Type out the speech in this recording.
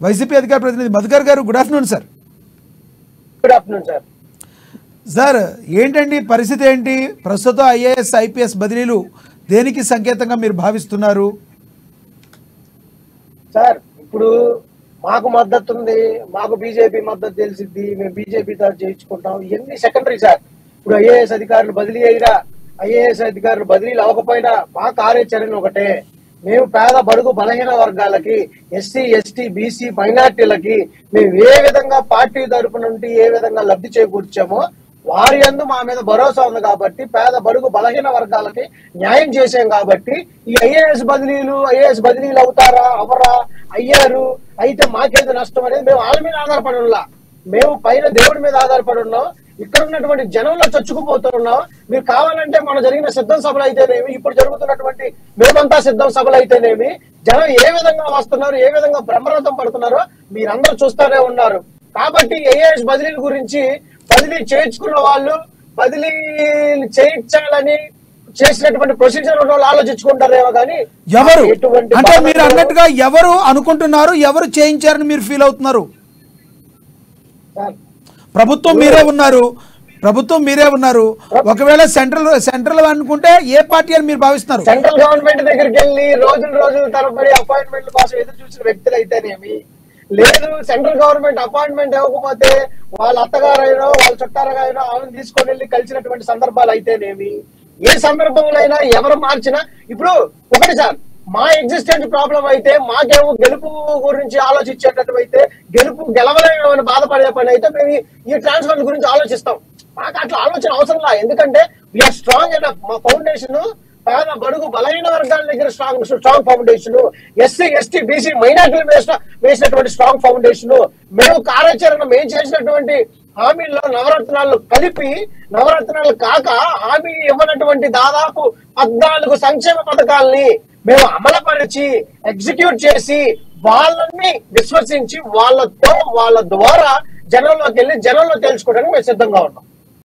YCP అధికార ప్రతినిధి మధుకర్ గారు, good afternoon sir. Good afternoon sir. Sir ఏంటండి పరిస్థితి ఏంటి? ప్రస్తుతం ఐఏఎస్ ఐపీఎస్ బదిలీలు దేనికి సంకేతంగా మీరు భావిస్తున్నారు? సార్ ఇప్పుడు మాకు మద్దతు ఉంది, మాకు బీజేపీ మద్దతు తెలిసిద్ది, మేము బీజేపీతో చేయించుకుంటాం, ఇవన్నీ సెకండరీ సార్. ఇప్పుడు ఐఏఎస్ అధికారులు బదిలీ అయినా ఐఏఎస్ అధికారులు బదిలీలు అవ్వకపోయినా మా కార్యాచరణ ఒకటే. మేము పేద బడుగు బలహీన వర్గాలకి, ఎస్సీ ఎస్టీ బీసీ మైనార్టీలకి మేము ఏ విధంగా పార్టీ తరపు నుండి ఏ విధంగా లబ్ధి చేకూర్చామో వారి యందు మా మీద భరోసా ఉంది కాబట్టి, పేద బడుగు బలహీన వర్గాలకి న్యాయం చేసాం కాబట్టి ఈ ఐఏఎస్ బదిలీలు అవుతారా అవరా, అయ్యారు అయితే మాకేదో నష్టం అనేది మేము వాళ్ళ మీద ఆధారపడి ఉన్నా, మేము పైన దేవుడి మీద ఆధారపడి ఉన్నాం, ఇక్కడ ఉన్నటువంటి జనంలో చచ్చుకుపోతున్నాం. మీరు కావాలంటే మన జరిగిన సిద్ధం సభలు అయితేనేమి, ఇప్పుడు జరుగుతున్నటువంటి మేమంతా సిద్ధం సభలు అయితేనేమి, జనం ఏ విధంగా వస్తున్నారు, ఏ విధంగా బ్రహ్మరథం పడుతున్నారో మీరందరూ చూస్తూనే ఉన్నారు. కాబట్టి ఐఏఎస్ బదిలీల గురించి బదిలీ చేయించుకున్న వాళ్ళు బదిలీ చేయించాలని చేసినటువంటి ప్రొసీజర్ వాళ్ళు ఆలోచించుకుంటారేమో కానీ ఎవరు అంటే మీరు అన్నట్టుగా ఎవరు అనుకుంటున్నారు, ఎవరు చేయించారని మీరు ఫీల్ అవుతున్నారు? ప్రభుత్వం మీరే ఉన్నారు. ఒకవేళ సెంట్రల్ అనుకుంటే ఏ పార్టీ అని మీరు భావిస్తున్నారు? సెంట్రల్ గవర్నమెంట్ దగ్గరికి వెళ్ళి రోజులు తరబడి అపాయింట్మెంట్ కోసం ఎదురు చూసిన వ్యక్తులు అయితేనేమి, లేదు సెంట్రల్ గవర్నమెంట్ అపాయింట్మెంట్ ఇవ్వకపోతే వాళ్ళ అత్తగారైనా వాళ్ళ చుట్టారైనా ఆమెను తీసుకొని వెళ్ళి కలిసినటువంటి సందర్భాలు అయితేనేమి, ఏ సందర్భంలో అయినా ఎవరు మార్చినా ఇప్పుడు ఒకటి సార్, మా ఎగ్జిస్టెన్స్ ప్రాబ్లం అయితే మాకేమో గెలుపు గురించి ఆలోచించేటట్టు అయితే, గెలవలేమని బాధపడే పని అయితే మేము ఈ ట్రాన్స్ఫర్ గురించి ఆలోచిస్తాం. మాకు అట్లా ఆలోచన అవసరం లా, ఎందుకంటే వీఆర్ స్ట్రాంగ్ ఎనఫ్. మా ఫౌండేషన్ పేద బడుగు బలహీన వర్గాల దగ్గర strong foundation, SC ST BC మైనార్టీలు వేసినటువంటి స్ట్రాంగ్ ఫౌండేషన్. మేము కార్యాచరణ మేము చేసినటువంటి హామీల్లో నవరత్నాలు కలిపి, నవరత్నాలు కాక హామీ ఇవ్వనటువంటి దాదాపు 14 సంక్షేమ పథకాలని మేము అమలుపరిచి ఎగ్జిక్యూట్ చేసి వాళ్ళని విశ్వసించి వాళ్ళ ద్వారా జనంలోకి వెళ్ళి జనంలో తెలుసుకోవడానికి మేము సిద్ధంగా ఉన్నాం.